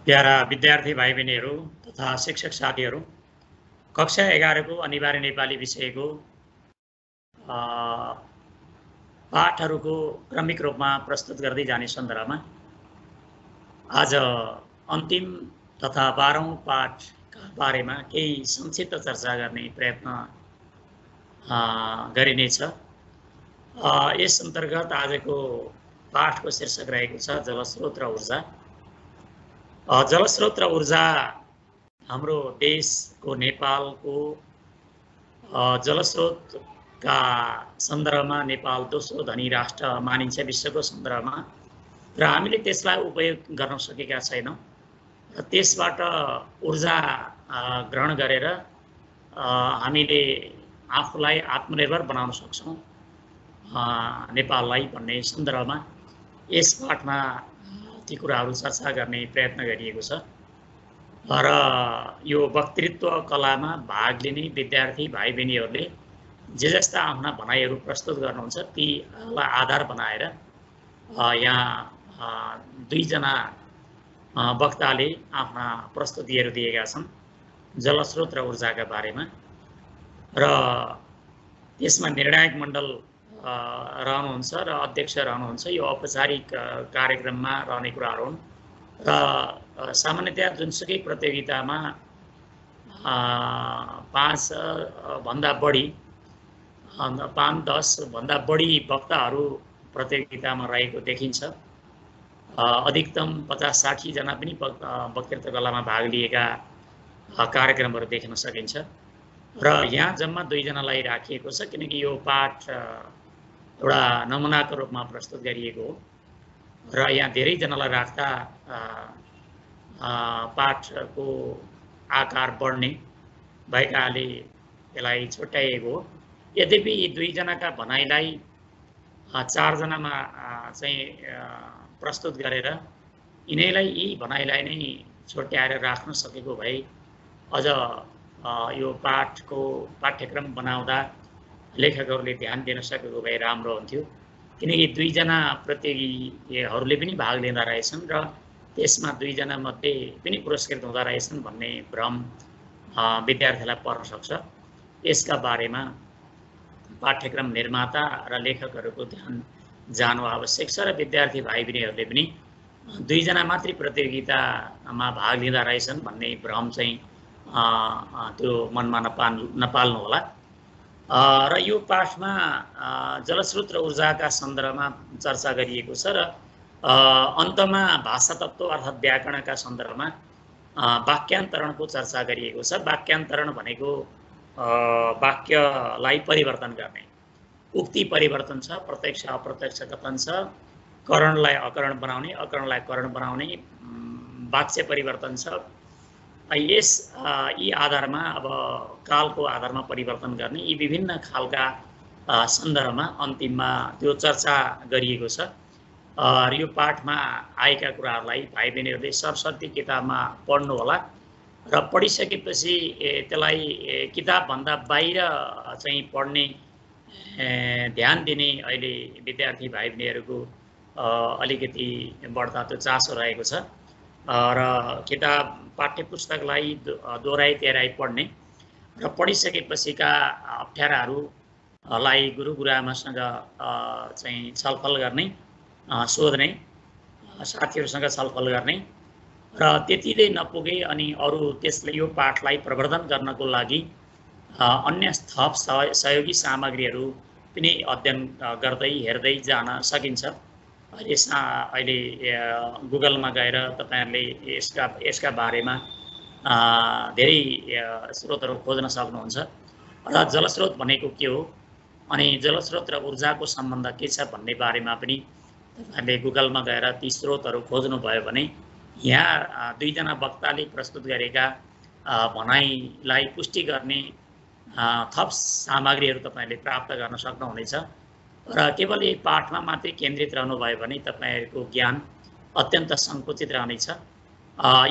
Para विद्यार्थी भाइ बहिनीहरू तथा शिक्षक साथीहरू, कक्षा 11 को अनिवार्य नेपाली विषयको पाठहरूको क्रमिक रूपमा प्रस्तुत गर्दै जाने सन्दर्भमा आज अन्तिम तथा 12औं पाठका बारेमा केही संक्षिप्त चर्चा गर्ने प्रयत्न गरिनेछ। यस अन्तर्गत आजको पाठको शीर्षक रहेको छ जलस्रोत र ऊर्जा। जलस्रोत र ऊर्जा हाम्रो देशको नेपालको जलस्रोतका सन्दर्भमा नेपाल दोस्रो धनी राष्ट्र मानिन्छ विश्वको सन्दर्भमा, र हामीले त्यसलाई उपयोग गर्न सकेका छैनौँ र त्यसबाट ऊर्जा ग्रहण गरेर हामीले आफूलाई आत्मनिर्भर बनाउन सक्छौँ नेपाललाई भन्ने सन्दर्भमा यस पाठमा ती कुराहरू चर्चा गर्ने प्रयत्न गरिएको छ। र यो वक्तृत्व कलामा भाग लिने विद्यार्थी भाइ बहिनीहरूले जे जस्ता आफ्ना भनाइहरू प्रस्तुत गर्नुहुन्छ तीलाई आधार बनाएर यहाँ दुईजना वक्ताले आफ्ना प्रस्तुतिहरू दिएका छन् जलस्रोत र ऊर्जाका बारेमा, र त्यसमा निर्णायक मण्डल रहनुहुन्छ र अध्यक्ष रहनुहुन्छ। यो औपचारिक कार्यक्रममा रहने कुराहरू हुन् र सामान्यतया जुनसुकै प्रतियोगितामा 5 भन्दा बढी 5-10 भन्दा बढी वक्ताहरू प्रतियोगितामा रहेको देखिन्छ। अधिकतम 50-60 जना पनि वक्तृत्व कलामा भाग लिएका कार्यक्रमहरू देख्न सकिन्छ र यहाँ जम्मा 2 जनालाई राखिएको छ, किनकि यो पाठ एउटा नमुनाको रूपमा प्रस्तुत गरिएको हो र यहाँ धेरै जनालाई राख्दा पाठको आकार बढ्ने भएकाले यसलाई छुट्याइएको हो। यद्यपि यी 2 जनाका भनाइलाई 4 जनामा चाहिँ प्रस्तुत गरेर यिनैलाई यी भनाइलाई नै छुट्याएर राख्न सकेको भए अझ यो पाठको पाठ्यक्रम बनाउँदा लेखकहरूले ध्यान दिन सकेको भए राम्रो हुन्थ्यो, किनकि 2 जना प्रतियोगीहरूले पनि भाग लिँदा रहेछन् र त्यसमा 2 जना मध्ये पनि पुरस्कृत हुँदा रहेछन् भन्ने भ्रम विद्यार्थीलाई पर्न सक्छ। यसका बारेमा पाठ्यक्रम निर्माता र लेखकहरूको ध्यान जानु आवश्यक छ र विद्यार्थी भाइ बहिनीहरूले पनि 2 जना मात्रै प्रतियोगितामा भाग लिँदा रहेछन् भन्ने भ्रम चाहिँ त्यो मनमा नपाल्नु होला। र यो पाठमा जलस्रोत र ऊर्जाका सन्दर्भमा चर्चा गरिएको छ र अन्तमा भाषा तत्त्व अर्थात् व्याकरणका सन्दर्भमा वाक्यान्तरणको चर्चा गरिएको छ। वाक्यान्तरण भनेको वाक्यलाई परिवर्तन गर्ने, उक्ति परिवर्तन छ, प्रत्यक्ष अप्रत्यक्ष कथन छ, करणलाई अकरण बनाउने, अकरणलाई करण बनाउने, वाक्य परिवर्तन छ। यी आधारमा अब कालको आधारमा परिवर्तन गर्ने यी विभिन्न खालका सन्दर्भमा अन्तिममा त्यो चर्चा गरिएको छ। यो पाठमा आएका कुराहरूलाई भाइ बहिनीहरूले सरस्वती किताबमा पढ्नु होला र पढिसकेपछि त्यसलाई किताबभन्दा बाहिर चाहिँ पढ्ने ध्यान दिने अहिले विद्यार्थी भाइ बहिनीहरूको अलिकति बढ्ता त्यो चासो रहेको छ र किताब पाठ्यपुस्तकलाई दोहोऱ्याइ तेह्राइ पढ्ने र पढिसकेपछिका अप्ठ्याराहरूलाई गुरु गुरुआमासँग चाहिँ छलफल गर्ने, सोध्ने, साथीहरूसँग छलफल गर्ने र त्यतिले नपुगे अनि अरू त्यसले यो पाठलाई प्रवर्धन गर्नको लागि अन्य थप सहयोगी सामग्रीहरू पनि अध्ययन गर्दै हेर्दै जान सकिन्छ। अहिले गुगलमा गएर तपाईहरुले यसका बारेमा धेरै स्रोतहरू खोज्न सक्नुहुन्छ र जलस्रोत भनेको के हो अनि जलस्रोत र ऊर्जाको सम्बन्ध के छ भन्ने बारेमा पनि तपाईहरुले गुगलमा गएर ती स्रोतहरू खोज्नु भयो भने यहाँ 2 जना वक्ताले प्रस्तुत गरेका भनाइलाई पुष्टि गर्ने थप सामग्रीहरू तपाईहरुले प्राप्त गर्न सक्नुहुनेछ र केवल यही पाठमा मात्रै केन्द्रित रहनु भयो भने तपाईहरुको ज्ञान अत्यन्त संकुचित रहनेछ।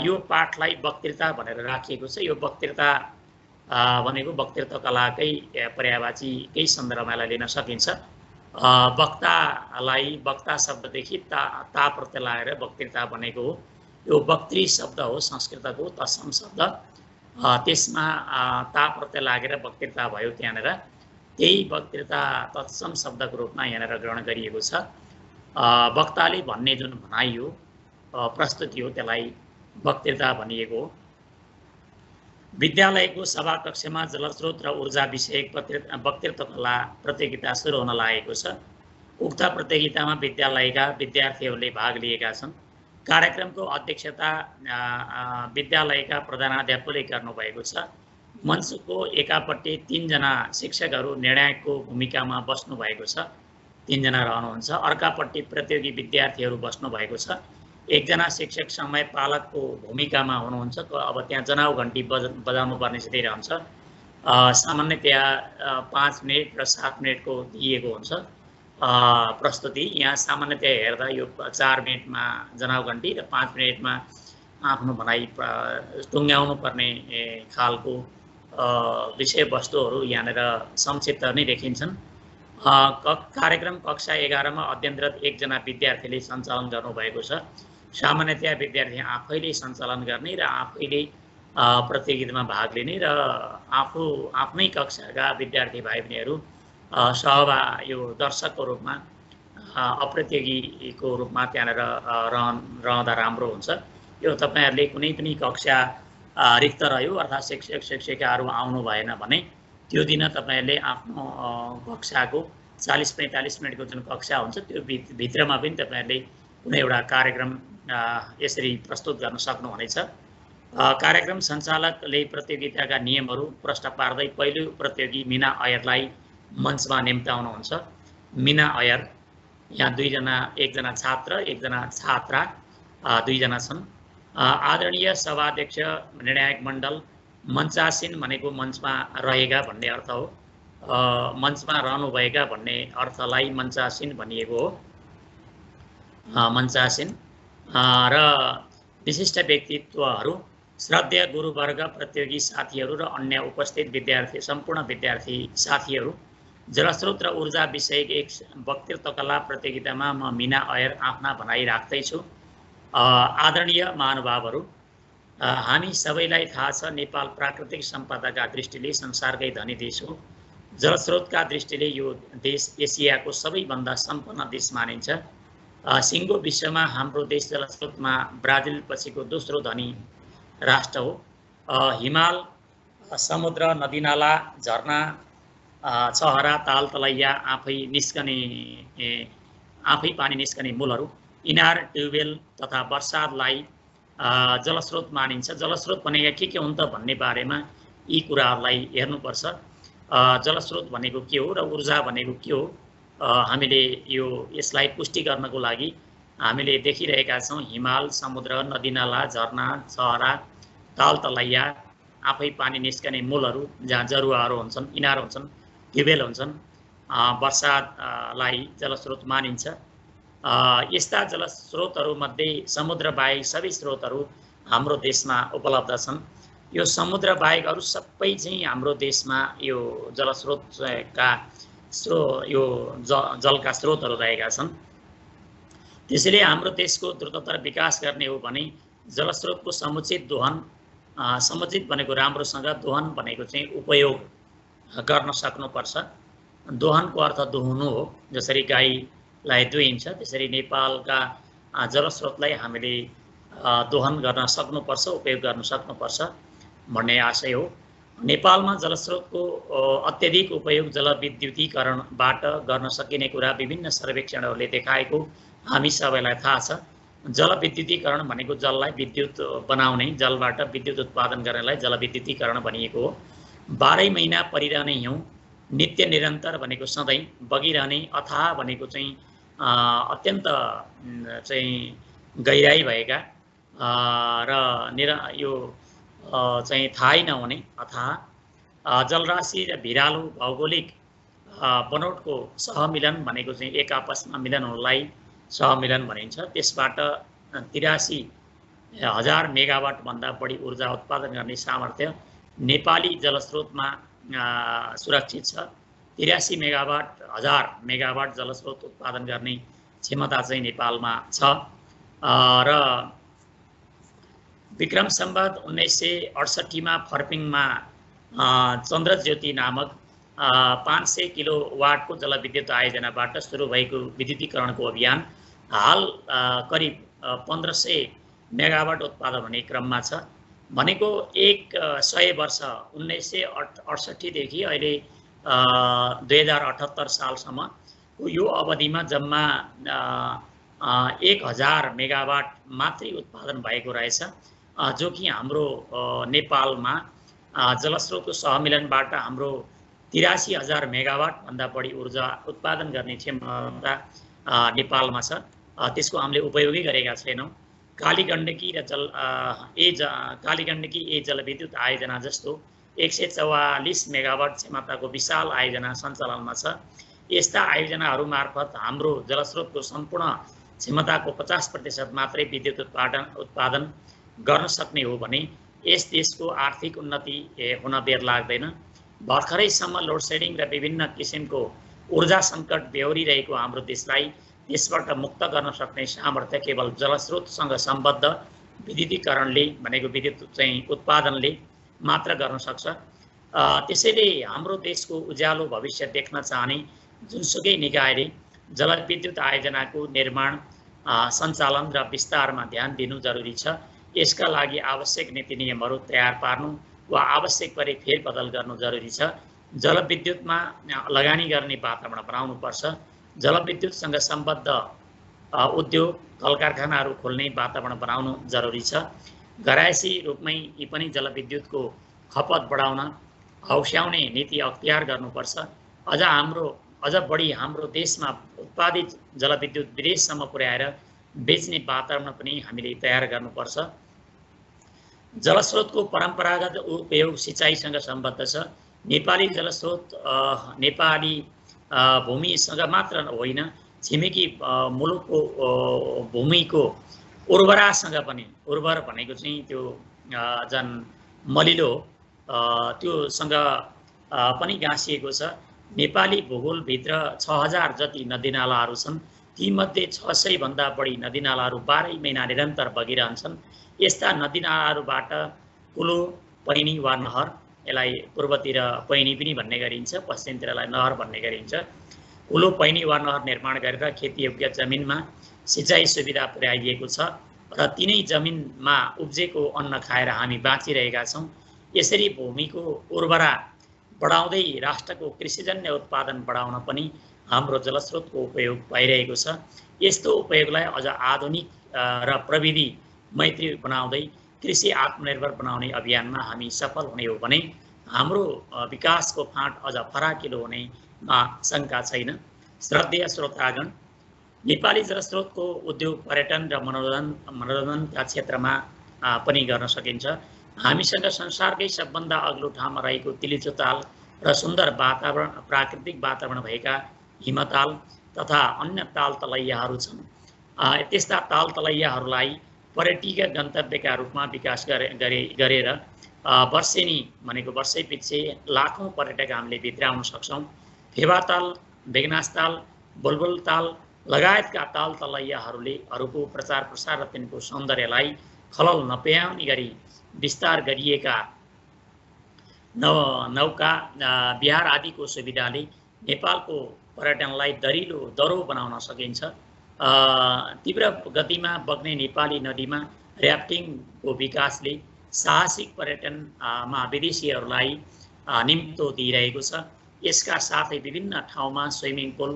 यो पाठलाई वक्तृता भनेर राखिएको छ। यो वक्तृता भनेको वक्तृत्व कलाकै पर्यायवाचीकै सन्दर्भमा लिन सकिन्छ। वक्तालाई वक्ता शब्ददेखि ता प्रत्यय लाएर वक्तृता बनेको हो यो वक्त्री शब्द हो संस्कृतको तत्सम शब्द त्यसमा ता प्रत्यय लागेर वक्तृता भयो त्यहाँनिर त्यही वक्तृता तत्सम शब्दको रूपमा यहाँनिर ग्रहण गरिएको छ वक्ताले भन्ने जुन भनाइ हो प्रस्तुति हो त्यसलाई वक्तृता भनिएको हो विद्यालयको सभाकक्षमा जलस्रोत र ऊर्जा विषयक वक्तृत्व कला प्रतियोगिता सुरु हुन लागेको छ उक्त प्रतियोगितामा विद्यालयका विद्यार्थीहरूले भाग लिएका छन् कार्यक्रमको अध्यक्षता विद्यालयका प्रधानाध्यापकले गर्नुभएको छ मञ्चको एकापट्टि 3 जना शिक्षकहरू निर्णायकको भूमिकामा बस्नु भएको छ 3 जना रहनुहुन्छ अर्कापट्टि प्रतियोगी विद्यार्थीहरू बस्नु भएको छ एकजना शिक्षक समय पालकको भूमिकामा हुनुहुन्छ अब त्यहाँ जनाउ घण्टी बजाउनु पर्ने स्थिति रहन्छ सामान्यतया 5 मिनेट र 7 मिनेटको दिएको हुन्छ प्रस्तुति यहाँ सामान्यतया हेर्दा यो 4 मिनेटमा जनाउ घण्टी र 5 मिनेटमा आफ्नो भनाइ टुङ्ग्याउनु पर्ने खालको विषयवस्तुहरू यहाँनिर संक्षिप्त नै देखिन्छन् कार्यक्रम कक्षा 11 मा अध्ययनरत एकजना विद्यार्थीले सञ्चालन गर्नुभएको छ सामान्यतया विद्यार्थी आफैले सञ्चालन गर्ने र आफैले प्रतियोगितामा भाग लिने र आफ्नै कक्षाका विद्यार्थी भाइ बहिनीहरू यो दर्शकको रूपमा अप्रतियोगीको रूपमा त्यहाँनिर रहँदा राम्रो हुन्छ यो तपाईहरुले कुनै पनि कक्षा रिक्त रह्यो अर्थात् शिक्षक शिक्षिकाहरू आउनु भएन भने त्यो दिन तपाईहरुले आफ्नो कक्षाको 40-45 मिनेटको जुन कक्षा हुन्छ त्यो भित्रमा पनि तपाईहरुले कुनै एउटा कार्यक्रम यसरी प्रस्तुत गर्न सक्नुहुनेछ कार्यक्रम सञ्चालकले प्रतियोगिताका नियमहरू प्रश्न पार्दै पहिलो प्रतियोगी मीना अयरलाई मञ्चमा निम्ताउनुहुन्छ मीना अयर यहाँ 2 जना एकजना छात्र एकजना छात्रा 2 जना छन् आदरणीय सभाध्यक्ष निर्णायक मण्डल मञ्चासीन भनेको मञ्चमा रहेका भन्ने अर्थ हो मञ्चमा रहनुभएका भन्ने अर्थलाई मञ्चासीन भनिएको हो मञ्चासीन र विशिष्ट व्यक्तित्वहरू श्रद्धेय गुरुवर्ग प्रतियोगी साथीहरू र अन्य उपस्थित विद्यार्थी सम्पूर्ण विद्यार्थी साथीहरू जलस्रोत र ऊर्जा विषयक एक वक्तृत्व कला प्रतियोगितामा म मीना अयर आफ्ना भनाइ राख्दैछु आदरणीय महानुभावहरू हामी सबैलाई थाहा छ नेपाल प्राकृतिक सम्पदाका दृष्टिले संसारकै धनी देश हो जलस्रोतका दृष्टिले यो देश एसियाको सबैभन्दा सम्पन्न देश मानिन्छ सिङ्गो विश्वमा हाम्रो देश जलस्रोतमा ब्राजिल पछिको दोस्रो धनी राष्ट्र हो हिमाल समुद्र नदीनाला झरना चहरा ताल तलैया आफै पानी निस्कने मूलहरू इनार ट्युबवेल तथा वर्षालाई जलस्रोत मानिन्छ जलस्रोत भनेका के हुन् त भन्ने बारेमा यी कुराहरूलाई हेर्नुपर्छ जलस्रोत भनेको के हो र ऊर्जा भनेको के हो हामीले यसलाई पुष्टि गर्नको लागि हामीले देखिरहेका छौं हिमाल समुद्र नदीनाला झरना चहरा ताल तलैया आफै पानी निस्कने मूलहरू जहाँ जरुवाहरू हुन्छन् इनार हुन्छन् ट्युबवेल हुन्छन् वर्षालाई जलस्रोत मानिन्छ यस्ता जलस्रोतहरू मध्ये समुद्र बाहेक सबै स्रोतहरू हाम्रो देशमा उपलब्ध छन् यो समुद्र बाहेक अरु सबै चाहिँ हाम्रो देशमा यो जलस्रोतका जलका स्रोतहरू रहेका छन् त्यसैले हाम्रो देशको द्रुततर विकास गर्ने हो भने जलस्रोतको समुचित दोहन समुचित भनेको राम्रोसँग दोहन भनेको चाहिँ उपयोग गर्न सक्नुपर्छ दोहनको अर्थ दोहुनु हो जसरी गाईलाई दुहिन्छ त्यसरी नेपालका जलस्रोतलाई हामीले दोहन गर्न सक्नुपर्छ उपयोग गर्न सक्नुपर्छ भन्ने आशय हो नेपालमा जलस्रोतको अत्यधिक उपयोग जलविद्युतीकरणबाट गर्न सकिने कुरा विभिन्न सर्वेक्षणहरूले देखाएको हामी सबैलाई थाहा छ जलविद्युतीकरण भनेको जललाई विद्युत बनाउने जलबाट विद्युत उत्पादन गर्नलाई जलविद्युतीकरण भनिएको हो 12 महिना परिरहने हिउँ नित्य निरन्तर भनेको सधैँ बगिरहने अथाह भनेको चाहिँ अत्यन्त चाहिँ गहिराई भएका र यो चाहिँ थाहै नहुने अथाह जलराशि र भिरालो भौगोलिक बनोटको सहमिलन भनेको चाहिँ एक आपसमा मिलन हुनलाई सहमिलन भनिन्छ त्यसबाट 83,000 मेगावाट भन्दा बढी ऊर्जा उत्पादन गर्ने सामर्थ्य नेपाली जलस्रोतमा सुरक्षित छ 83,000 मेगावाट जलस्रोत उत्पादन गर्ने क्षमता चाहिँ नेपालमा छ र विक्रम सम्वत 1968 मा फर्पिङमा चन्द्रज्योति नामक 500 किलोवाटको जलविद्युत आयोजनाबाट सुरु भएको विद्युतीकरणको अभियान हाल करिब 1500 मेगावाट उत्पादन हुने क्रममा छ। भनेको 100 वर्ष 1968 देखि अहिले 2078 सालसम्म यो अवधिमा जम्मा 1000 मेगावाट मात्रै उत्पादन भएको रहेछ, जो कि हाम्रो नेपालमा जलस्रोतको सहमिलनबाट हाम्रो 83,000 मेगावाट भन्दा बढी ऊर्जा उत्पादन गर्ने क्षमता नेपालमा छ। त्यसको हामीले उपयोगै गरेका छैनौँ। कालीगण्डकी र कालीगण्डकी जलविद्युत आयोजना जस्तो 144 मेगावाट क्षमताको विशाल आयोजना सञ्चालनमा छ। यस्ता आयोजनाहरू मार्फत हाम्रो जलस्रोतको सम्पूर्ण क्षमताको 50% मात्रै विद्युत उत्पादन गर्न सक्ने हो भने यस देशको आर्थिक उन्नति हुन बेर लाग्दैन। भर्खरैसम्म लोड सेडिङ र विभिन्न किसिमको ऊर्जा सङ्कट बेहोरिरहेको हाम्रो देशलाई त्यसबाट मुक्त गर्न सक्ने सामर्थ्य केवल जलस्रोतसँग सम्बद्ध विद्युतीकरणले भनेको विद्युत चाहिँ उत्पादनले मात्र गर्न सक्छ। त्यसैले हाम्रो देशको उज्यालो भविष्य देख्न चाहने जुनसुकै निकायले जलविद्युत आयोजनाको निर्माण, सञ्चालन र विस्तारमा ध्यान दिनु जरुरी छ। यसका लागि आवश्यक नीति नियमहरू तयार पार्नु वा आवश्यक परे फेरबदल गर्नु जरुरी छ। जलविद्युतमा लगानी गर्ने वातावरण बनाउनुपर्छ। जलविद्युतसँग सम्बद्ध उद्योग, कल कारखानाहरू खोल्ने वातावरण बनाउनु जरुरी छ। घरायसी रूपमै यी पनि जलविद्युतको खपत बढाउन हौस्याउने नीति अख्तियार गर्नुपर्छ। अझ बढी हाम्रो देशमा उत्पादित जलविद्युत विदेशसम्म पुर्याएर बेच्ने वातावरण पनि हामीले तयार गर्नुपर्छ। जलस्रोतको परम्परागत उपयोग सिँचाइसँग सम्बद्ध छ। नेपाली जलस्रोत नेपाली भूमिसँग मात्र होइन, छिमेकी मुलुकको भूमिको उर्वरासँग पनि, उर्वर भनेको चाहिँ त्यो झन् मलिलो त्योसँग पनि गाँसिएको छ। नेपाली भूगोलभित्र 6000 जति नदीनालाहरू छन्। तीमध्ये 600 भन्दा बढी नदीनालाहरू 12 महिना निरन्तर बगिरहन्छन्। यस्ता नदीनालाहरूबाट कुलो, पैनी वा नहर, यसलाई पूर्वतिर पैनी पनि भन्ने गरिन्छ, पश्चिमतिरलाई नहर भन्ने गरिन्छ, कुलो, पैनी वा नहर निर्माण गरेर खेतीयोग्य जमिनमा सिँचाइ सुविधा पुर्याइएको छ र तिनै जमिनमा उब्जेको अन्न खाएर हामी बाँचिरहेका छौँ। यसरी भूमिको उर्वरा बढाउँदै राष्ट्रको कृषिजन्य उत्पादन बढाउन पनि हाम्रो जलस्रोतको उपयोग भइरहेको छ। यस्तो उपयोगलाई अझ आधुनिक र प्रविधि मैत्री बनाउँदै कृषि आत्मनिर्भर बनाउने अभियानमा हामी सफल हुने हो भने हाम्रो विकासको फाँट अझ फराकिलो हुनेमा शङ्का छैन। श्रद्धेय श्रोतागण, नेपाली जलस्रोतको उद्योग पर्यटन र मनोरञ्जनका क्षेत्रमा पनि गर्न सकिन्छ। हामीसँग संसारकै सबभन्दा अग्लो ठाउँमा रहेको तिलिचो ताल र सुन्दर वातावरण, प्राकृतिक वातावरण भएका हिमताल तथा अन्य ताल तलैयाहरू छन्। त्यस्ता ताल तलैयाहरूलाई पर्यटकीय गन्तव्यका रूपमा विकास गरेर वर्षेनी भनेको वर्षै पछि लाखौँ पर्यटक हामीले भित्राउन सक्छौँ। फेवाताल, बेगनासताल, बुलबुल ताल लगायतका ताल तलैयाहरूको प्रचार प्रसार र तिनको सौन्दर्यलाई खलल नपुर्याउने गरी विस्तार गरिएका नौका बिहार आदिको सुविधाले नेपालको पर्यटनलाई दरो बनाउन सकिन्छ। तीव्र गतिमा बग्ने नेपाली नदीमा र्याफ्टिङको विकासले साहसिक पर्यटनमा विदेशीहरूलाई निम्तो दिइरहेको छ। यसका साथै विभिन्न ठाउँमा स्विमिङ पुल,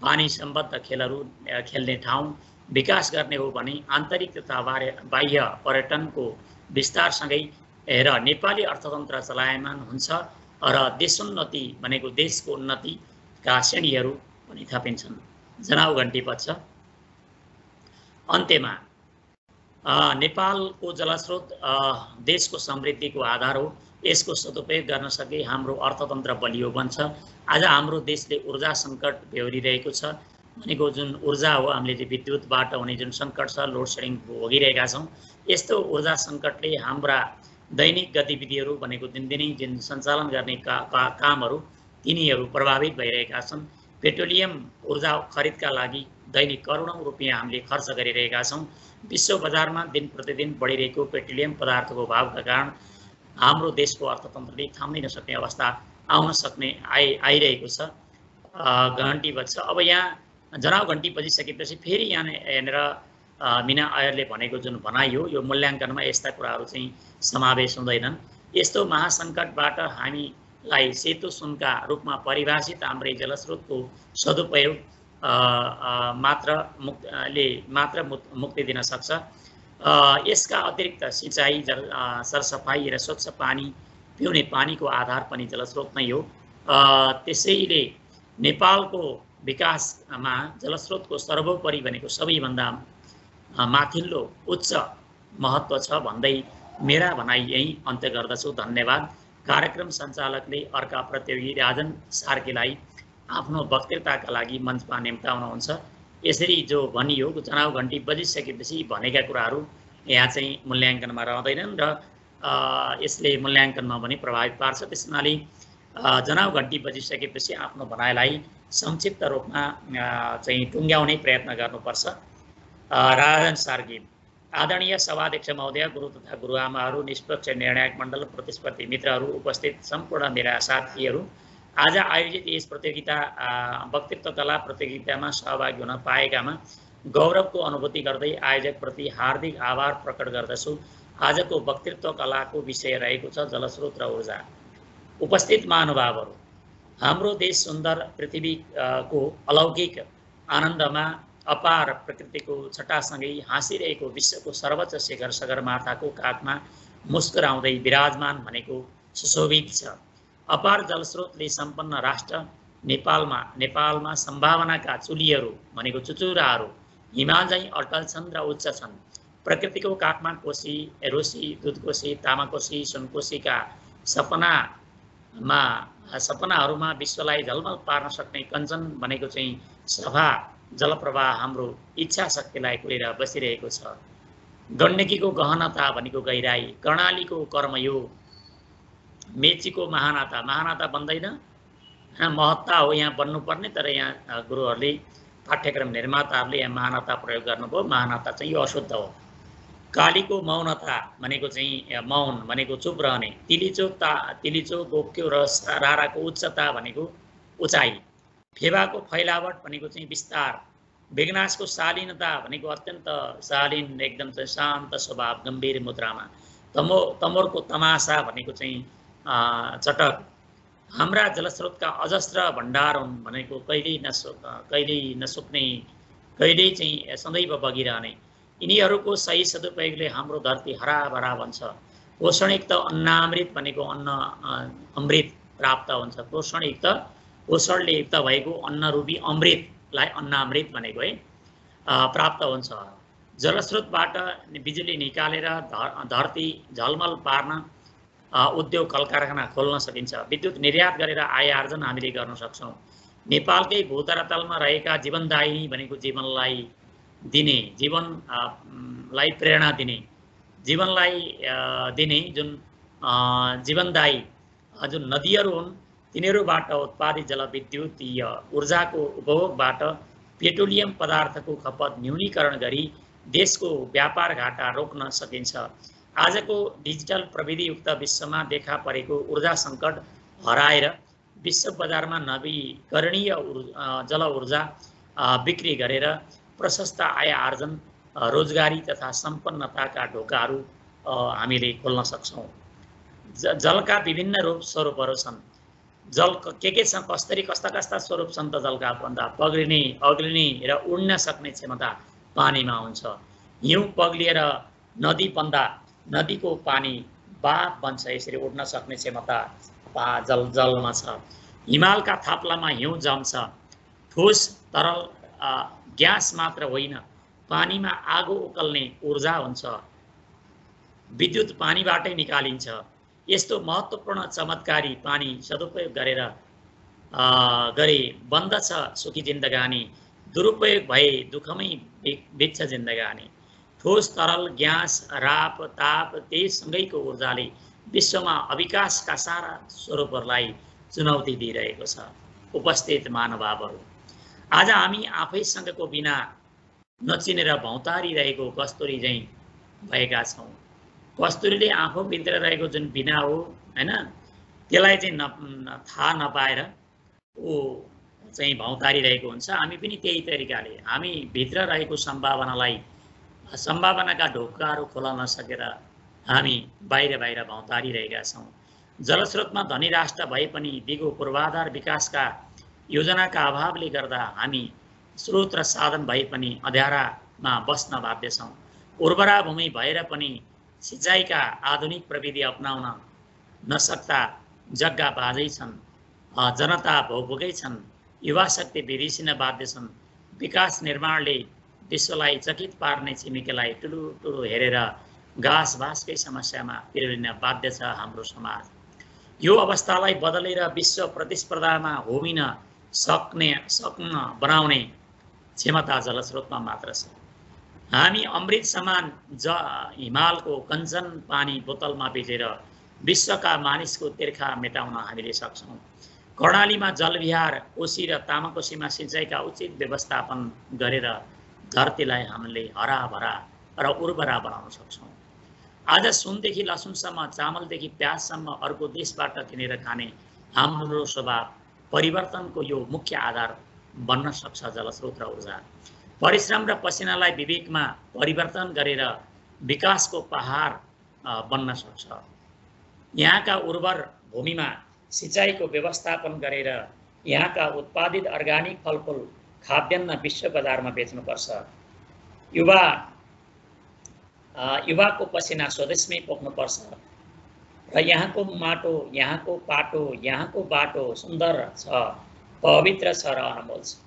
पानी सम्बद्ध खेलहरू खेल्ने ठाउँ विकास गर्ने हो भने आन्तरिक तथा बाह्य पर्यटनको विस्तारसँगै र नेपाली अर्थतन्त्र चलायमान हुन्छ र देशोन्नति भनेको देशको उन्नतिका श्रेणीहरू पनि थपिन्छन्। जनाउ घन्टी बज्छ। अन्त्यमा नेपालको जलस्रोत देशको समृद्धिको आधार हो। यसको सदुपयोग गर्न सके हाम्रो अर्थतन्त्र बलियो बन्छ। आज हाम्रो देशले ऊर्जा सङ्कट बेहोरिरहेको छ। भनेको जुन ऊर्जा हो, हामीले चाहिँ विद्युतबाट हुने जुन सङ्कट छ, लोड सेडिङ भोगिरहेका छौँ। यस्तो ऊर्जा सङ्कटले हाम्रा दैनिक गतिविधिहरू भनेको दिनदिनै जुन सञ्चालन गर्ने कामहरू तिनीहरू प्रभावित भइरहेका छन्। पेट्रोलियम ऊर्जा खरिदका लागि दैनिक करोडौं रुपियाँ हामीले खर्च गरिरहेका छौँ। विश्व बजारमा दिन प्रतिदिन बढिरहेको पेट्रोलियम पदार्थको भावका कारण हाम्रो देशको अर्थतन्त्रले थाम्नै नसक्ने अवस्था आउन सक्ने आइरहेको छ। घन्टी बज्छ। अब यहाँ जनाउ घन्टी बजिसकेपछि फेरि यहाँनिर मिना आयरले भनेको जुन भनाइ हो यो मूल्याङ्कनमा यस्ता कुराहरू चाहिँ समावेश हुँदैनन्। यस्तो महासङ्कटबाट हामीलाई सेतो सुनका रूपमा परिभाषित हाम्रै जलस्रोतको सदुपयोग मात्र मुक्ति दिन सक्छ। यसका अतिरिक्त सिँचाइ, सरसफाइ र स्वच्छ पानी पिउने पानीको आधार पनि जलस्रोत नै हो। त्यसैले नेपालको विकासमा जलस्रोतको सर्वोपरि भनेको सबैभन्दा माथिल्लो उच्च महत्त्व छ भन्दै मेरा भनाइ यही अन्त्य गर्दछु। धन्यवाद। कार्यक्रम सञ्चालकले अर्का प्रतियोगी राजन सार्कीलाई आफ्नो वक्तृताका लागि मञ्चमा निम्ताउनुहुन्छ। यसरी जो भनियो जनाउ घन्टी बजिसकेपछि भनेका कुराहरू यहाँ चाहिँ मूल्याङ्कनमा रहँदैनन् र यसले मूल्याङ्कनमा पनि प्रभावित पार्छ। त्यस हुनाले जनाउ घन्टी बजिसकेपछि आफ्नो भनाइलाई संक्षिप्त रूपमा चाहिँ टुङ्ग्याउने प्रयत्न गर्नुपर्छ। राजन सार्की। आदरणीय सभाध्यक्ष महोदय, गुरु तथा गुरुआमाहरू, निष्पक्ष निर्णायक मण्डल, प्रतिस्पर्धी मित्रहरू, उपस्थित सम्पूर्ण मेरा साथीहरू, आज आयोजित यस प्रतियोगिता वक्तृत्व कला प्रतियोगितामा सहभागी हुन पाएकामा गौरवको अनुभूति गर्दै आयोजकप्रति हार्दिक आभार प्रकट गर्दछु। आजको वक्तृत्व कलाको विषय रहेको छ जलस्रोत र ऊर्जा। उपस्थित महानुभावहरू, हाम्रो देश सुन्दर पृथ्वीको अलौकिक आनन्दमा अपार प्रकृतिको छटासँगै हाँसिरहेको विश्वको सर्वोच्च शिखर सगरमाथाको काखमा मुस्कुराउँदै विराजमान भनेको सुशोभित छ। अपार जलस्रोतले सम्पन्न राष्ट्र नेपालमा सम्भावनाका चुलीहरू भनेको चुचुराहरू हिमालझैँ अटल छन् र उच्च छन्। प्रकृतिको काखमा कोशी, रोसी, दुधकोशी, तामाकोशी, सुनकोशीका सपनाहरूमा विश्वलाई झलमल पार्न सक्ने कञ्चन भनेको चाहिँ सफा जलप्रवाह हाम्रो इच्छा शक्तिलाई कुरेर बसिरहेको छ। गण्डकीको गहनता भनेको गहिराई, कर्णालीको कर्मयोग, मेचीको महानता बन्दैन, महत्ता हो यहाँ बन्नुपर्ने, तर यहाँ गुरुहरूले पाठ्यक्रम निर्माताहरूले यहाँ महानता प्रयोग गर्नुभयो। महानता चाहिँ यो अशुद्ध हो। कालीको मौनता भनेको चाहिँ मौन भनेको चुप रहने, तिलिचो गोक्यो र राराको उच्चता भनेको उचाइ, फेवाको फैलावट भनेको चाहिँ विस्तार, बेगनासको शालीनता भनेको अत्यन्त शालीन, एकदम चाहिँ शान्त स्वभाव, गम्भीर मुद्रामा, तमोरको तमासा भनेको चाहिँ चटक, हाम्रा जलस्रोतका अजस्र भण्डार हुन् भनेको कहिल्यै नसुक्ने, कहिल्यै चाहिँ सदैव बगिरहने, यिनीहरूको सही सदुपयोगले हाम्रो धरती हराभरा बन्छ। पोषणयुक्त अन्नामृत भनेको अमृत प्राप्त हुन्छ। पोषणले युक्त भएको अन्नरूपी अमृतलाई अन्नामृत भनेको है प्राप्त हुन्छ। जलस्रोतबाट बिजुली निकालेर धरती झलमल पार्न उद्योग कल कारखाना खोल्न सकिन्छ। विद्युत निर्यात गरेर आय आर्जन हामीले गर्न सक्छौँ। नेपालकै भूतरातलमा रहेका जीवनदायी भनेको जीवनलाई दिने, जीवनलाई प्रेरणा दिने, जीवनलाई दिने जुन जीवनदायी जुन नदीहरू हुन् तिनीहरूबाट उत्पादित जलविद्युतीय ऊर्जाको उपभोगबाट पेट्रोलियम पदार्थको खपत न्यूनीकरण गरी देशको व्यापार घाटा रोक्न सकिन्छ। आजको डिजिटल प्रविधियुक्त विश्वमा देखा परेको ऊर्जा सङ्कट हराएर विश्व बजारमा नवीकरणीय जल ऊर्जा बिक्री गरेर प्रशस्त आय आर्जन, रोजगारी तथा सम्पन्नताका ढोकाहरू हामीले खोल्न सक्छौँ। जलका विभिन्न रूप स्वरूपहरू छन्। जल के छन्, कस्ता स्वरूप छन् त जलका भन्दा पग्लिने, अग्लिने र उड्न सक्ने क्षमता पानीमा हुन्छ। हिउँ पग्लिएर नदी बन्दा नदीको पानी बाफ बन्छ, यसरी उड्न सक्ने क्षमता जलमा छ। हिमालका थाप्लामा हिउँ जम्छ। ठोस तरल ग्यास मात्र होइन, पानीमा आगो उकल्ने ऊर्जा हुन्छ। विद्युत पानीबाटै निकालिन्छ। यस्तो महत्त्वपूर्ण चमत्कारी पानी सदुपयोग गरे बन्दछ सुखी जिन्दगानी, दुरुपयोग भए दुःखमै बित्छ जिन्दगानी। ठोस तरल ग्यास राप ताप त्यससँगैको ऊर्जाले विश्वमा अविकासका सारा स्वरूपहरूलाई चुनौती दिइरहेको छ। उपस्थित महानुभावहरू, आज हामी आफैसँगको बिना नचिनेर भौतारिरहेको कस्तुरी झैँ भएका छौँ। कस्तुरीले आफूभित्र रहेको जुन बिना हो हैन, त्यसलाई चाहिँ थाहा नपाएर ऊ चाहिँ भौतारिरहेको हुन्छ। हामी पनि त्यही तरिकाले हामी भित्र रहेको सम्भावनाका ढोकाहरू खोल्न नसकेर हामी बाहिर बाहिर भौतारिरहेका छौँ। जलस्रोतमा धनी राष्ट्र भए पनि दिगो पूर्वाधार विकासका योजनाका अभावले गर्दा हामी स्रोत र साधन भए पनि अँध्यारामा बस्न बाध्य छौँ। उर्वरा भूमि भएर पनि सिँचाइका आधुनिक प्रविधि अपनाउन नसक्दा जग्गा बाझै छन्, जनता भोकभोकै छन्, युवा शक्ति बिर्सिन बाध्य छन्। विकास निर्माणले विश्वलाई चकित पार्ने छिमेकीलाई ठुलो ठुलो हेरेर घाँस बाँसकै समस्यामा पिरोलिन बाध्य छ हाम्रो समाज। यो अवस्थालाई बदलेर विश्व प्रतिस्पर्धामा होमिन सक्न बनाउने क्षमता जलस्रोतमा मात्र छ। हामी अमृत समान हिमालको कञ्चन पानी बोतलमा बेचेर विश्वका मानिसको तिर्खा मेटाउन हामीले सक्छौँ। कर्णालीमा जलविहार, कोशी र तामाकोसीमा सिँचाइका उचित व्यवस्थापन गरेर धरतीलाई हामीले हराभरा र उर्वरा बनाउन सक्छौँ। आज सुनदेखि लसुनसम्म, चामलदेखि प्याजसम्म अर्को देशबाट किनेर खाने हाम्रो स्वभाव परिवर्तनको यो मुख्य आधार बन्न सक्छ जलस्रोत र ऊर्जा। परिश्रम र पसिनालाई विवेकमा परिवर्तन गरेर विकासको पहाड बन्न सक्छ। यहाँका उर्वर भूमिमा सिँचाइको व्यवस्थापन गरेर यहाँका उत्पादित अर्ग्यानिक फलफुल खाद्यान्न विश्व बजारमा बेच्नुपर्छ। युवाको पसिना स्वदेशमै पोख्नुपर्छ र यहाँको माटो, यहाँको पाटो, यहाँको बाटो सुन्दर छ, पवित्र छ र अनमोल छ।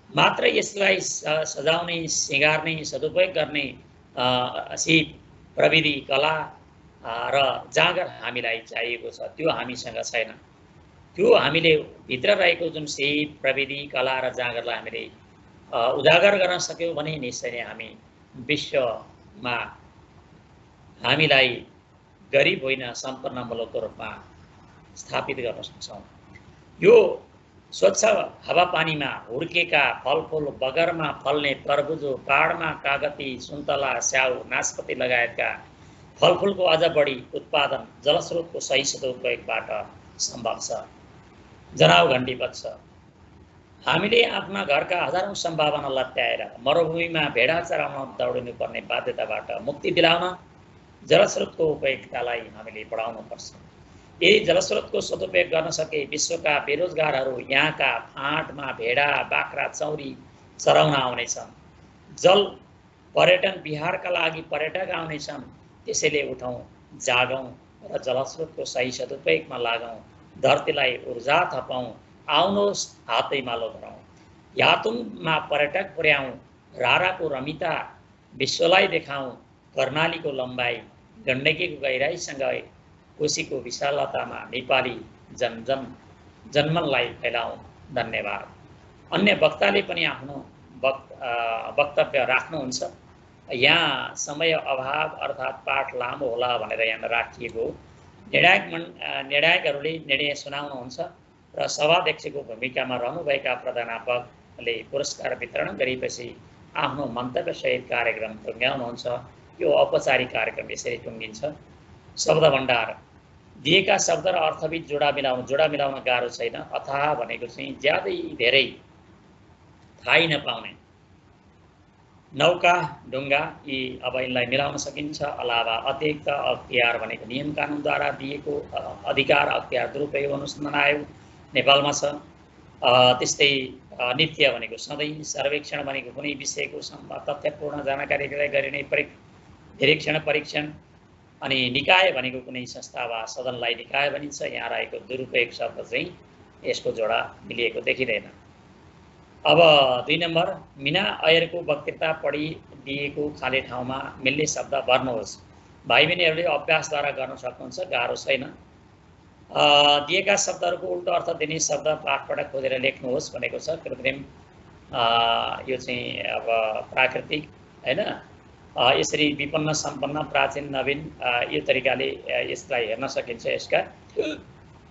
मात्र यसलाई सजाउने, सिँगार्ने, सदुपयोग गर्ने सिप, प्रविधि, कला र जाँगर हामीलाई चाहिएको छ। त्यो हामीसँग छैन। त्यो हामीले भित्र रहेको जुन सिप, प्रविधि, कला र जाँगरलाई हामीले उजागर गर्न सक्यौँ भने निश्चय नै हामी विश्वमा हामीलाई गरिब होइन सम्पन्न मुलुकको रूपमा स्थापित गर्न सक्छौँ। यो स्वच्छ हावापानीमा हुर्केका फलफुल, बगरमा फल्ने तरबुजो, पाहाडमा कागती, सुन्तला, स्याउ, नास्पति लगायतका फलफुलको अझ बढी उत्पादन जलस्रोतको सही सदुपयोगबाट सम्भव छ। जनाउघण्टी बच्छ। हामीले आफ्ना घरका हजारौं सम्भावना लत्याएर मरुभूमिमा भेडा चराउन दौडिनुपर्ने बाध्यताबाट मुक्ति दिलाउन जलस्रोतको उपयोगितालाई हामीले बढाउनुपर्छ। यही जलस्रोतको सदुपयोग गर्न सके विश्वका बेरोजगारहरू यहाँका फाँटमा भेडा, बाख्रा, चौरी चराउन आउनेछन्। जल पर्यटन बिहारका लागि पर्यटक आउनेछन्। त्यसैले उठौँ, जागौँ र जलस्रोतको सही सदुपयोगमा लागौँ। धरतीलाई ऊर्जा थपौँ। आउनुहोस् हातैमालो गरौँ। यातुङमा पर्यटक पुर्याउँ। राराको रमिता विश्वलाई देखाउँ। कर्णालीको लम्बाइ, गण्डकीको गहिराइसँगै कोशीको विशालतामा नेपाली जनमनलाई फैलाउँ। धन्यवाद। अन्य वक्ताले पनि आफ्नो वक्तव्य राख्नुहुन्छ। यहाँ समय अभाव अर्थात् पाठ लामो होला भनेर यहाँ राखिएको। निर्णायकहरूले निर्णय सुनाउनुहुन्छ र सभाध्यक्षको भूमिकामा रहनुभएका प्रधानाध्यापकले पुरस्कार वितरण गरेपछि आफ्नो मन्तव्यसहित कार्यक्रम टुङ्ग्याउनुहुन्छ। यो औपचारिक कार्यक्रम यसरी टुङ्गिन्छ। शब्द भण्डार। दिएका शब्द र अर्थबिच जोडा मिलाउन गाह्रो छैन। अथाह भनेको चाहिँ ज्यादै धेरै थाहै नपाउने। नौका, ढुङ्गा यी अब यिनलाई मिलाउन सकिन्छ। अलावा अतिरिक्त अख्तियार भनेको नियम कानुनद्वारा दिएको अधिकार, अख्तियार दुरुपयोग अनुसन्धान आयोग नेपालमा छ। त्यस्तै नित्य भनेको सधैँ, सर्वेक्षण भनेको कुनै विषयको तथ्यपूर्ण जानकारीलाई गरिने निरीक्षण परीक्षण, अनि निकाय भनेको कुनै संस्था वा सदनलाई निकाय भनिन्छ। यहाँ रहेको दुरुपयोग शब्द चाहिँ यसको जोडा मिलिएको देखिँदैन। अब 2 नम्बर, मिना अयरको वक्तृता पढिदिएको खाली ठाउँमा मिल्ने शब्द भर्नुहोस्। भाइ बहिनीहरूले अभ्यासद्वारा गर्न सक्नुहुन्छ, गाह्रो छैन। दिएका शब्दहरूको उल्टो अर्थ दिने शब्द पाठबाट खोजेर लेख्नुहोस् भनेको छ। कृत्रिम, यो चाहिँ अब प्राकृतिक हैन, यसरी विपन्न, सम्पन्न, प्राचीन, नवीन, यो तरिकाले यसलाई हेर्न सकिन्छ। यसका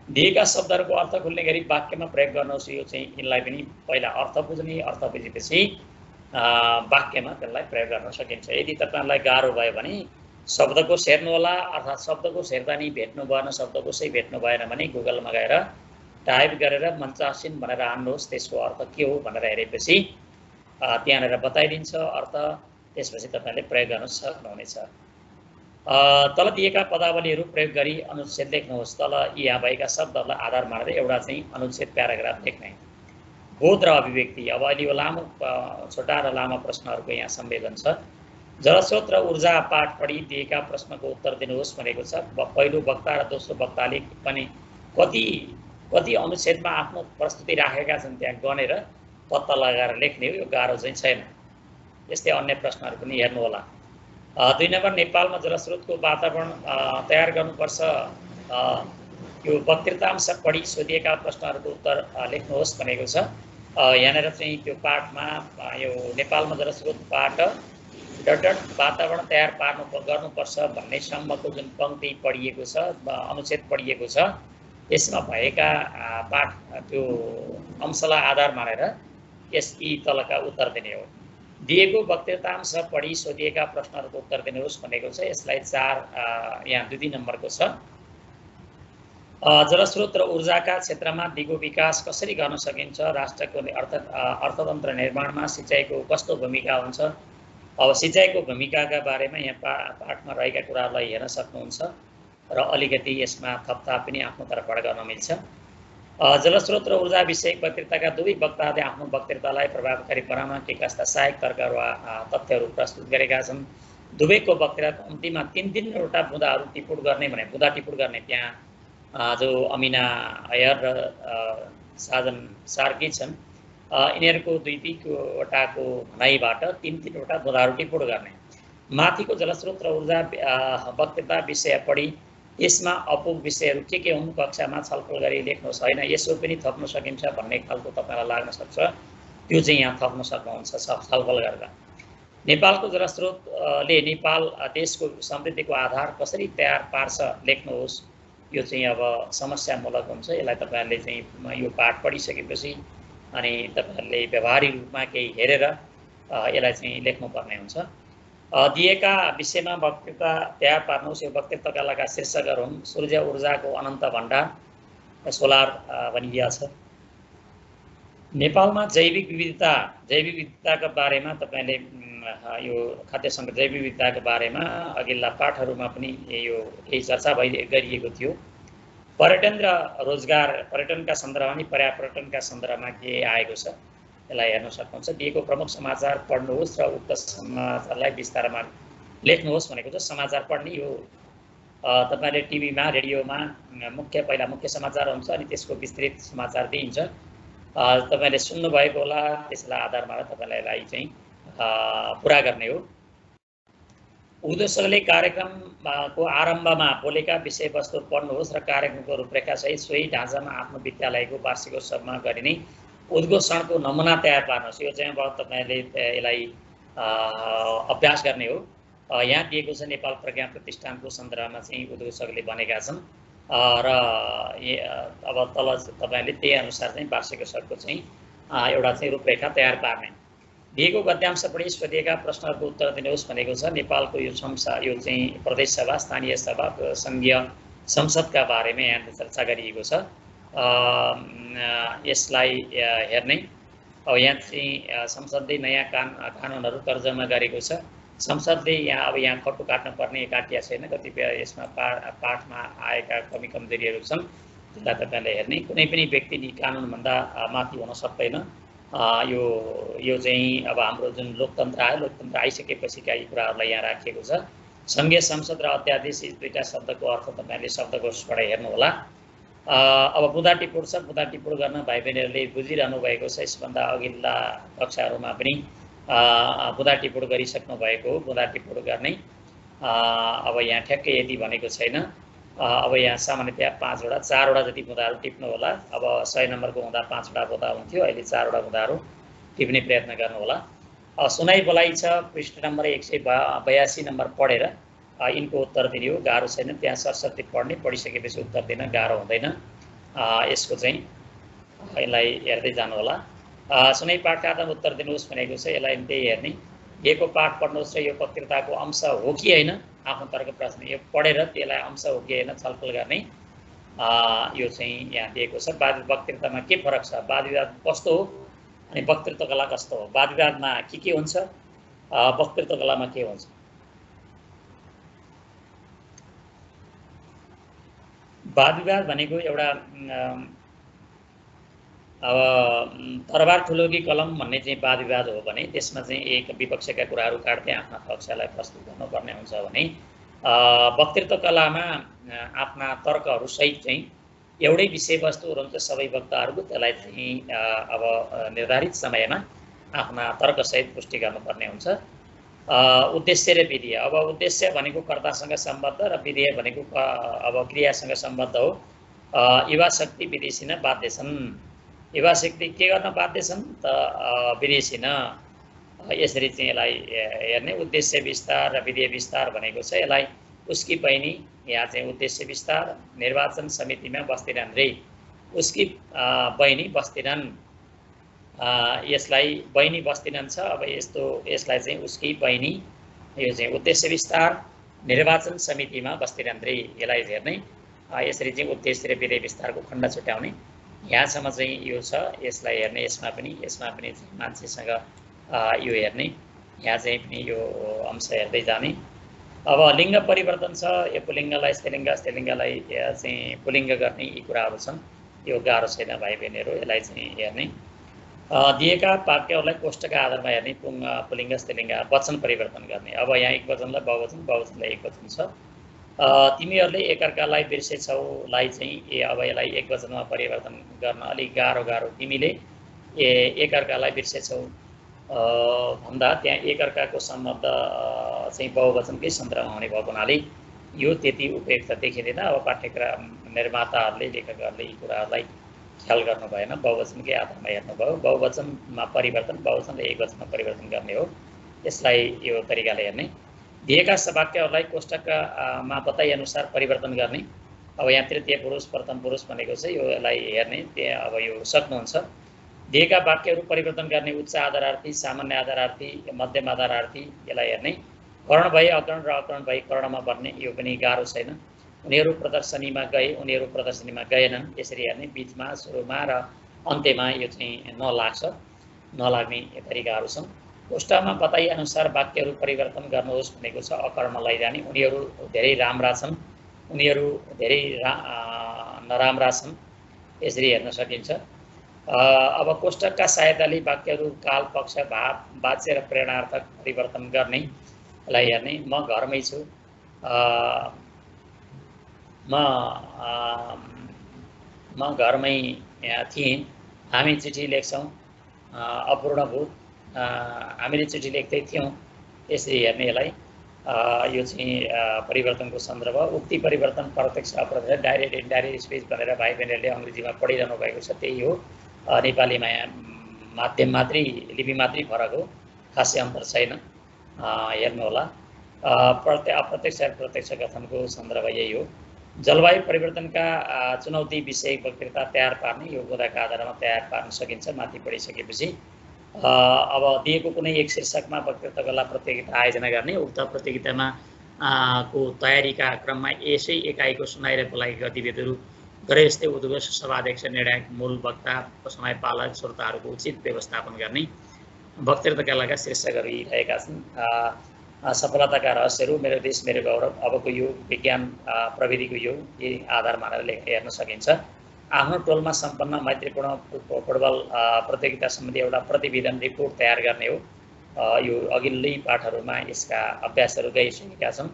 दिएका शब्दहरूको अर्थ खुल्ने गरी वाक्यमा प्रयोग गर्नुहोस्। यो चाहिँ यिनलाई पनि पहिला अर्थ बुझ्ने, अर्थ बुझेपछि वाक्यमा त्यसलाई प्रयोग गर्न सकिन्छ। यदि तपाईँहरूलाई गाह्रो भयो भने शब्दकोश हेर्नु होला, अर्थात् शब्दकोश हेर्दा नि भेट्नु भएन, शब्दकोशै भेट्नु भएन भने गुगलमा गएर टाइप गरेर मञ्चासीन भनेर हान्नुहोस्, त्यसको अर्थ के हो भनेर हेरेपछि त्यहाँनिर बताइदिन्छ अर्थ, त्यसपछि तपाईँले प्रयोग गर्न सक्नुहुनेछ। तल दिएका पदावलीहरू प्रयोग गरी अनुच्छेद लेख्नुहोस्। तल यहाँ भएका शब्दहरूलाई आधार मानेर एउटा चाहिँ अनुच्छेद प्याराग्राफ लेख्ने। बोध र अभिव्यक्ति, अब अहिले यो लामो छोटा र लामो प्रश्नहरूको यहाँ संवेदन छ। जलस्रोत र ऊर्जा पाठ पढी दिएका प्रश्नको उत्तर दिनुहोस् भनेको छ। पहिलो वक्ता र दोस्रो वक्ताले पनि कति अनुच्छेदमा आफ्नो प्रस्तुति राखेका छन् त्यहाँ गनेर पत्ता लगाएर लेख्ने हो, यो गाह्रो चाहिँ छैन। यस्तै अन्य प्रश्नहरू पनि हेर्नु होला। 2 नम्बर, नेपालमा जलस्रोतको वातावरण तयार गर्नुपर्छ। यो वक्तृतांश पढी सोधिएका प्रश्नहरूको उत्तर लेख्नुहोस् भनेको छ। यहाँनिर चाहिँ त्यो पाठमा यो नेपालमा जलस्रोतबाट वातावरण तयार गर्नुपर्छ भन्नेसम्मको जुन पङ्क्ति पढिएको छ, अनुच्छेद पढिएको छ, यसमा भएका पाठ त्यो अंशलाई आधार मानेर यी तलका उत्तर दिने हो। दिएको वक्तृतांश पढी सोधिएका प्रश्नहरूको उत्तर दिनुहोस् भनेको छ। यसलाई 4 यहाँ 2 नम्बरको छ। जलस्रोत र ऊर्जाका क्षेत्रमा दिगो विकास कसरी गर्न सकिन्छ, राष्ट्रको अर्थतन्त्र निर्माणमा सिँचाइको कस्तो भूमिका हुन्छ। अब सिँचाइको भूमिकाका बारेमा यहाँ पाठमा रहेका कुराहरूलाई हेर्न सक्नुहुन्छ र अलिकति यसमा थपथाप पनि आफ्नो तर्फबाट गर्न मिल्छ। जलस्रोत र ऊर्जा विषयक वक्तृताका दुवै वक्ताहरूले आफ्नो वक्तृतालाई प्रभावकारी बनाउन के कस्ता सहायक तर्कहरू वा तथ्यहरू प्रस्तुत गरेका छन्। दुवैको वक्तृताको अन्तिममा 3-3वटा बुँदाहरू टिपुट गर्ने भने बुँदा टिपुट गर्ने त्यहाँ जो अमिना अयर र साजन सार्की छन्, यिनीहरूको 2-2वटाको भनाइबाट 3-3वटा बुँदाहरू टिपुट गर्ने। माथिको जलस्रोत र ऊर्जा वक्तृता विषय पढी यसमा अपुग विषयहरू के हुन् कक्षामा छलफल गरी लेख्नुहोस्। होइन, यसो पनि थप्न सकिन्छ भन्ने खालको तपाईँलाई लाग्न सक्छ, त्यो चाहिँ यहाँ थप्न सक्नुहुन्छ छलफल गरेर। नेपालको जलस्रोतले नेपाल देशको समृद्धिको आधार कसरी तयार पार्छ लेख्नुहोस्। यो चाहिँ अब समस्यामूलक हुन्छ। यसलाई तपाईँहरूले चाहिँ यो पाठ पढिसकेपछि अनि तपाईँहरूले व्यवहारिक रूपमा केही हेरेर यसलाई चाहिँ लेख्नुपर्ने हुन्छ। दिएका विषयमा वक्तृता तयार पार्नुहोस्। यो वक्तृताका शीर्षकहरू हुन् सूर्य ऊर्जाको अनन्त भण्डार, सोलर भनिदिया छ। नेपालमा जैविक विविधताका बारेमा तपाईँले यो खाद्य सङ्कट जैविक विविधताको बारेमा अघिल्ला पाठहरूमा पनि यो केही चर्चा गरिएको थियो। पर्यटन र रोजगार, पर्यटनका सन्दर्भमा अनि पर्यापर्यटनका सन्दर्भमा के आएको छ यसलाई हेर्न सक्नुहुन्छ। दिएको प्रमुख समाचार पढ्नुहोस् र उक्त समाचारलाई विस्तारमा लेख्नुहोस् भनेको छ। समाचार पढ्ने यो तपाईँले टिभीमा रेडियोमा पहिला मुख्य समाचार हुन्छ अनि त्यसको विस्तृत समाचार दिइन्छ। तपाईँले सुन्नुभएको होला, त्यसलाई आधार मानेर तपाईँलाई यसलाई चाहिँ पुरा गर्ने हो। उद्घोषकले कार्यक्रमको आरम्भमा बोलेका विषयवस्तु पढ्नुहोस् र कार्यक्रमको रूपरेखा सहित सोही ढाँचामा आफ्नो विद्यालयको वार्षिकोत्सवमा गरिने उद्घोषणको नमुना तयार पार्नुहोस्। यो चाहिँ अब तपाईँले यसलाई अभ्यास गर्ने हो। यहाँ दिएको छ नेपाल प्रज्ञा प्रतिष्ठानको सन्दर्भमा चाहिँ उद्घोषकले भनेका छन् र अब तल तपाईँले त्यही अनुसार चाहिँ वार्षिकोत्सवको चाहिँ एउटा चाहिँ रूपरेखा तयार पार्ने। दिएको गद्यांश पढी सोधिएका प्रश्नहरूको उत्तर दिनुहोस् भनेको छ। नेपालको यो यो चाहिँ प्रदेश सभा, स्थानीय सभा, सङ्घीय संसदका बारेमा यहाँ चर्चा गरिएको छ। यसलाई हेर्ने। अब यहाँ चाहिँ संसदले नयाँ कानुनहरू तर्जुमा गरेको छ। संसदले अब यहाँ खट्टु काट्नुपर्ने काटिया छैन, कतिपय यसमा पाठमा आएका कमी कमजोरीहरू छन्, त्यसलाई तपाईँले हेर्ने। कुनै पनि व्यक्ति नि कानुनभन्दा माथि हुन सक्दैन। यो चाहिँ अब हाम्रो जुन लोकतन्त्र आयो, लोकतन्त्र आइसकेपछिका यी कुराहरूलाई यहाँ राखिएको छ। सङ्घीय संसद र अध्यादेश यी दुईटा शब्दको अर्थ तपाईँले शब्दकोशबाट हेर्नु होला। अब बुँदा टिपुट छ। बुँदा टिपुट गर्न भाइ बहिनीहरूले बुझिरहनु भएको छ। यसभन्दा अघिल्ला कक्षाहरूमा पनि बुँदा टिपुट गरिसक्नु भएको हो। बुँदा टिपुट गर्ने अब यहाँ ठ्याक्कै यति भनेको छैन। अब यहाँ सामान्यतया 5वटा 4वटा जति बुँदाहरू टिप्नु होला। अब 100 नम्बरको हुँदा 5वटा बुँदा हुन्थ्यो, अहिले 4वटा बुँदाहरू टिप्ने प्रयत्न गर्नु होला। सुनाइ बोलाइ छ। पृष्ठ नम्बर 182 नम्बर पढेर यिनको उत्तर दिने हो। गाह्रो छैन, त्यहाँ सरस्वती पढ्ने, पढिसकेपछि उत्तर दिन गाह्रो हुँदैन। यसको चाहिँ यसलाई हेर्दै जानु होला। सुनै पाठका आधारमा उत्तर दिनुहोस् भनेको छ, यसलाई त्यही हेर्ने। दिएको पाठ पढ्नुहोस् र यो वक्तृताको अंश हो कि होइन आफ्नो तर्क प्रश्न यो पढेर त्यसलाई अंश हो कि होइन छलफल गर्ने यो चाहिँ यहाँ दिएको छ। वक्तृतामा के फरक छ, वाद विवाद कस्तो हो अनि वक्तृत्व कला कस्तो हो, वाद विवादमा के हुन्छ, वक्तृत्व कलामा के हुन्छ। वाद विवाद भनेको एउटा अब तरबार ठुलो कि कलम भन्ने चाहिँ वाद विवाद हो भने त्यसमा चाहिँ एक विपक्षका कुराहरू काट्दै आफ्ना पक्षलाई प्रस्तुत गर्नुपर्ने हुन्छ भने वक्तृत्व कलामा आफ्ना तर्कहरू सहित चाहिँ एउटै विषयवस्तुहरू हुन्छ सबै वक्ताहरूको, त्यसलाई चाहिँ अब निर्धारित समयमा आफ्ना तर्कसहित पुष्टि गर्नुपर्ने हुन्छ। उद्देश्य र विधेय, अब उद्देश्य भनेको कर्तासँग सम्बद्ध र विधेय भनेको अब क्रियासँग सम्बद्ध हो। युवा शक्ति विदेशिन बाध्य छन्, युवा शक्ति के गर्न बाध्य छन् त विदेशिन, यसरी चाहिँ यसलाई हेर्ने। उद्देश्य विस्तार र विधेय विस्तार भनेको छ यसलाई उसकी बहिनी, यहाँ चाहिँ उद्देश्य विस्तार निर्वाचन समितिमा बस्दैनन् रे, उसकी बहिनी बस्दैनन्, यसलाई बहिनी बस्दैनन् छ। अब यसलाई चाहिँ उसकी बहिनी, यो चाहिँ उद्देश्य विस्तार निर्वाचन समितिमा बस्दैनन् रे, यसलाई हेर्ने। यसरी चाहिँ उद्देश्य र विधेय विस्तारको खण्ड छुट्याउने, यहाँसम्म चाहिँ यो छ, यसलाई हेर्ने। यसमा पनि चाहिँ मान्छेसँग यो हेर्ने, यहाँ चाहिँ पनि यो अंश हेर्दै जाने। अब लिङ्ग परिवर्तन छ, यो पुलिङ्गलाई स्त्रीलिङ्ग, स्त्रीलिङ्गलाई चाहिँ पुलिङ्ग गर्ने, यी कुराहरू छन्। यो गाह्रो छैन भाइ बहिनीहरू, यसलाई चाहिँ हेर्ने। दिएका वाक्यहरूलाई कोष्ठका आधारमा हेर्ने, पुलिङ्ग स्त्रीलिङ्ग वचन परिवर्तन गर्ने। अब यहाँ एक वचनलाई बहुवचन, बहुवचनलाई एक वचन छ। तिमीहरूले एकअर्कालाई बिर्सेछौलाई चाहिँ अब यसलाई एक वचनमा परिवर्तन गर्न अलिक गाह्रो। तिमीले एकअर्कालाई बिर्सेछौ भन्दा त्यहाँ एकअर्काको सम्बन्ध चाहिँ बहुवचनकै सन्दर्भमा हुने भएको हुनाले यो त्यति उपयुक्त देखिँदैन। अब पाठ्यक्रम निर्माताहरूले, लेखकहरूले यी कुराहरूलाई ख्याल गर्नु भएन, बहुवचनकै आधारमा हेर्नुभयो। बहुवचनमा परिवर्तन, बहुवचनले एक वचनमा परिवर्तन गर्ने हो, यसलाई यो तरिकाले हेर्ने। दिएका वाक्यहरूलाई कोष्ठकमा बताइअनुसार परिवर्तन गर्ने। अब यहाँ तृतीय पुरुष प्रथम पुरुष भनेको छ, यो यसलाई हेर्ने। त्यहाँ अब यो सक्नुहुन्छ। दिएका वाक्यहरू परिवर्तन गर्ने उच्च आधारार्थी, सामान्य आधारार्थी, मध्यम आधारार्थी, यसलाई हेर्ने। कर्ण भए अकर्ण र अकर्ण भए कर्णमा बन्ने, यो पनि गाह्रो छैन। उनीहरू प्रदर्शनीमा गए, उनीहरू प्रदर्शनीमा गएनन्, यसरी हेर्ने। बिचमा, सुरुमा र अन्त्यमा यो चाहिँ नलाग्ने तरिकाहरू छन्। कोष्ठमा बताइअनुसार वाक्यहरू परिवर्तन गर्नुहोस् भनेको छ, अकर्म लैजाने। उनीहरू धेरै राम्रा छन्, उनीहरू धेरै नराम्रा छन्, यसरी हेर्न सकिन्छ। अब कोष्ठकका सहायताले वाक्यहरू काल, पक्ष, भाव, वाच्य र प्रेरणार्थक परिवर्तन गर्ने, यसलाई हेर्ने। म घरमै छु, म घरमै थिएँ, हामी चिठी लेख्छौँ, अपूर्णभूत, हामीले चिठी लेख्दै थियौँ, यसरी हेर्ने यसलाई। यो चाहिँ परिवर्तनको सन्दर्भ। उक्ति परिवर्तन प्रत्यक्ष अप्रत्यक्ष, डाइरेक्ट इन्डाइरेक्ट स्पिच भनेर भाइ बहिनीहरूले अङ्ग्रेजीमा पढिरहनु भएको छ, त्यही हो। नेपालीमा माध्यम मात्रै, लिपि मात्रै फरक हो, खासै अन्तर छैन, हेर्नु होला। अप्रत्यक्ष र प्रत्यक्ष कथनको सन्दर्भ यही हो। जलवायु परिवर्तनका चुनौती विषय वक्तृता तयार पार्ने, यो बोधाका आधारमा तयार पार्न सकिन्छ माथि पढिसकेपछि। अब दिएको कुनै एक शीर्षकमा वक्तृत्व कला प्रतियोगिता आयोजना गर्ने। उक्त प्रतियोगितामा को तयारीका क्रममा यसै एकाइको सुनाइ र बोलाइ गतिविधिहरू गरे जस्तै उद्घोष, सभाध्यक्ष, निर्णायक, मूल वक्ता, समयपालक, श्रोताहरूको उचित व्यवस्थापन गर्ने। वक्तृत्व कलाका शीर्षकहरू यी रहेका छन्। सफलताका रहस्यहरू, मेरो देश मेरो गौरव, अबको युग, विज्ञान प्रविधिको युग, यी आधार मानेर हेर्न सकिन्छ। आफ्नो टोलमा सम्पन्न मैत्रीपूर्ण फुटबल प्रतियोगिता सम्बन्धी एउटा प्रतिवेदन रिपोर्ट तयार गर्ने हो। यो अघिल्लै पाठहरूमा यसका अभ्यासहरू गइसकेका छन्।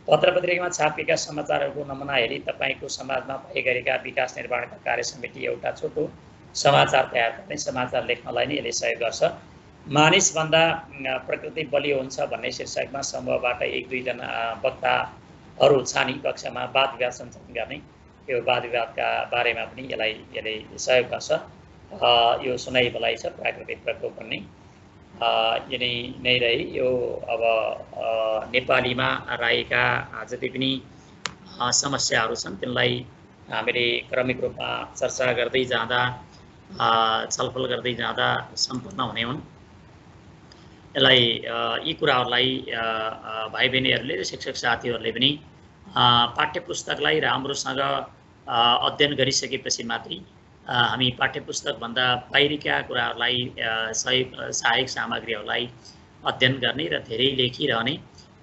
पत्र पत्रिकामा छापिएका समाचारहरूको नमुना हेरी तपाईँको समाजमा भए गरेका विकास निर्माणका कार्य समिति एउटा छोटो समाचार तयार गर्ने। समाचार लेख्नलाई नै यसले सहयोग गर्छ। मानिसभन्दा प्रकृति बलियो हुन्छ भन्ने शीर्षकमा समूहबाट एक दुईजना वक्ताहरू छानी कक्षामा वाद विवाद सञ्चालन गर्ने। यो वाद विवादका बारेमा पनि यसले सहयोग गर्छ। यो सुनाइ बोलाइ छ, प्राकृतिक प्रकोप भन्ने यिनै नै रहे। यो अब नेपालीमा रहेका जति पनि समस्याहरू छन् तिनलाई हामीले क्रमिक रूपमा चर्चा गर्दै जाँदा छलफल गर्दै जाँदा सम्पन्न हुने हुन्। यसलाई यी कुराहरूलाई भाइ बहिनीहरूले र शिक्षक साथीहरूले पनि पाठ्यपुस्तकलाई राम्रोसँग अध्ययन गरिसकेपछि मात्रै हामी पाठ्यपुस्तकभन्दा बाहिरीका कुराहरूलाई सहायक सामग्रीहरूलाई अध्ययन गर्ने र धेरै लेखिरहने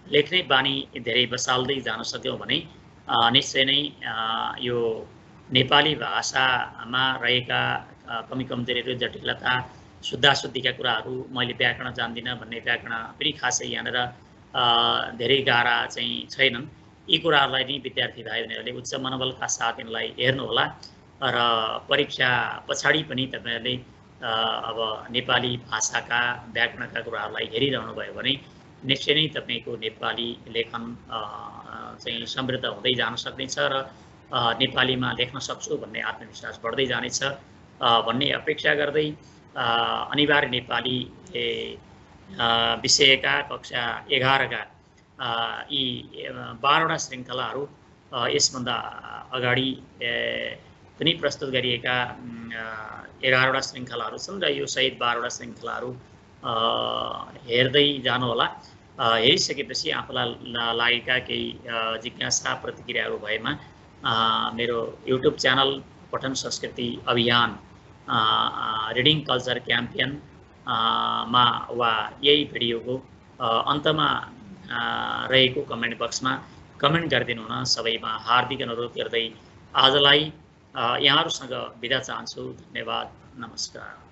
लेख्ने बानी धेरै बसाल्दै जान सक्यौँ भने निश्चय नै यो नेपाली भाषामा रहेका कमी कमजोरीहरू जटिलता शुद्धाशुद्धिका कुराहरू मैले व्याकरण जान्दिनँ भन्ने व्याकरण पनि खासै यहाँनिर धेरै गाह्रा चाहिँ छैनन्। यी कुराहरूलाई नै विद्यार्थी भाइ बहिनीहरूले उच्च मनोबलका साथ यिनलाई हेर्नुहोला र परीक्षा पछाडि पनि तपाईँहरूले अब नेपाली भाषाका व्याकरणका कुराहरूलाई हेरिरहनु भयो भने निश्चय नै तपाईँको नेपाली लेखन चाहिँ समृद्ध हुँदै जान सक्नेछ र नेपालीमा लेख्न सक्छु भन्ने आत्मविश्वास बढ्दै जानेछ भन्ने अपेक्षा गर्दै अनिवार्य नेपाली विषयका कक्षा 11का यी 12वटा श्रृङ्खलाहरू यसभन्दा अगाडि पनि प्रस्तुत गरिएका 11वटा श्रृङ्खलाहरू छन् र यो सहित 12वटा श्रृङ्खलाहरू हेर्दै जानुहोला। हेरिसकेपछि आफूलाई लागेका केही जिज्ञासा प्रतिक्रियाहरू भएमा मेरो युट्युब च्यानल पठन संस्कृति अभियान रिडिङ कल्चर क्याम्पेन मा वा यही भिडियोको अन्तमा रहेको कमेन्ट बक्समा कमेन्ट गरिदिनु हुन सबैमा हार्दिक अनुरोध गर्दै आजलाई यहाँहरूसँग बिदा चाहन्छु। धन्यवाद, नमस्कार।